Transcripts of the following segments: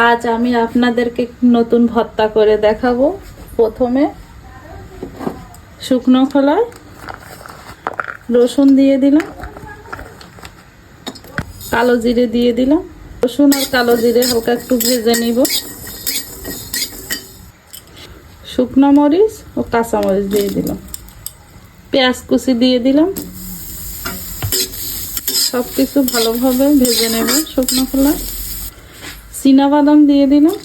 আজ আমি আপনাদেরকে নতুন ভর্তা করে দেখাবো। প্রথমে শুকনো খোলায় রসুন দিয়ে দিলাম, কালো জিরে দিয়ে দিলাম। রসুন আর কালো জিরে হালকা একটু ভেজে নিব। শুকনো মরিচ ও কাঁচা মরিচ দিয়ে দিলাম, পেঁয়াজ কুচি দিয়ে দিলাম। সব কিছু ভালোভাবে ভেজে নেব। শুকনো খোলায় চীনাবাদাম দিয়ে দিলাম।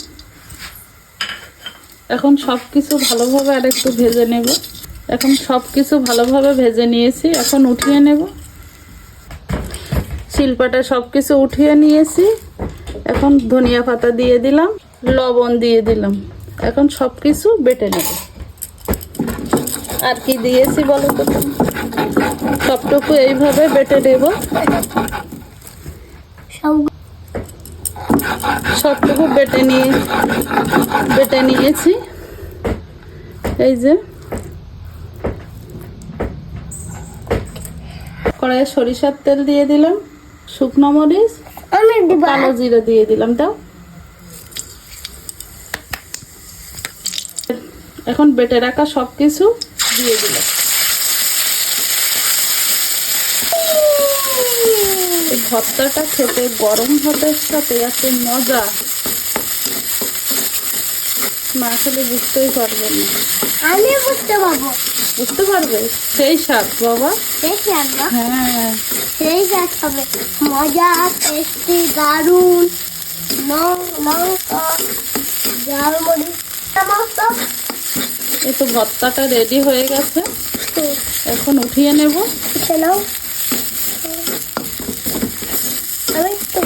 এখন সব কিছু ভালোভাবে আর একটু ভেজে নেব। এখন সব কিছু ভালোভাবে ভেজে নিয়েছি, এখন উঠিয়ে নেব। শিলপাটা সব কিছু উঠিয়ে নিয়েছি। এখন ধনিয়া পাতা দিয়ে দিলাম, লবণ দিয়ে দিলাম। এখন সব কিছু বেটে নেব। আর কি দিয়েছি বলো তো? সবটুকু এইভাবে বেটে নেব। সবটুকু বেটে নিয়েছি। এই যে কড়াইয়ে সরিষার তেল দিয়ে দিলাম, শুকনো মরিচ, কালো জিরা দিয়ে দিলাম। দাও। এখন বেটে রাখা সবকিছু দিয়ে দিলাম। এই ভর্তাটা খেতে গরম ভাতের সাথে এত মজা, না খেলে বুঝতেই পারবেন না। আমি বুঝতে পারবো। বুঝতে পারবে? সেই স্বাদ বাবা। সেই স্বাদ না? হ্যাঁ, সেই স্বাদ হবে। মজা, টেস্টি, দারুন। লঙ্কা, ঝালমরিচ, টমেটো। এই তো ভর্তাটা রেডি হয়ে গেছে। এখন উঠিয়ে নেব। চলো। আমি তো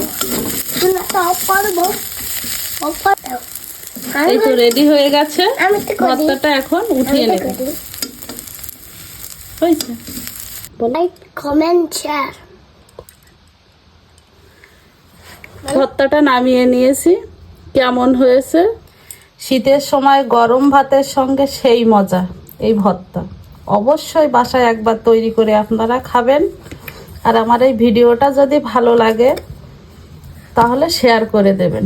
চুলাটা অফ করবো। অফ করে দাও। এই তো রেডি হয়ে গেছে আমি তো করি। ভর্তাটা। এখন উঠিয়ে নেব। হয়েছে? Like, comment, share. ভর্তাটা নামিয়ে নিয়েছি। কেমন হয়েছে? শীতের সময় গরম ভাতের সঙ্গে সেই মজা এই ভর্তা। অবশ্যই বাসায় একবার তৈরি করে আপনারা খাবেন। আর আমার এই ভিডিওটা যদি ভালো লাগে তাহলে শেয়ার করে দেবেন।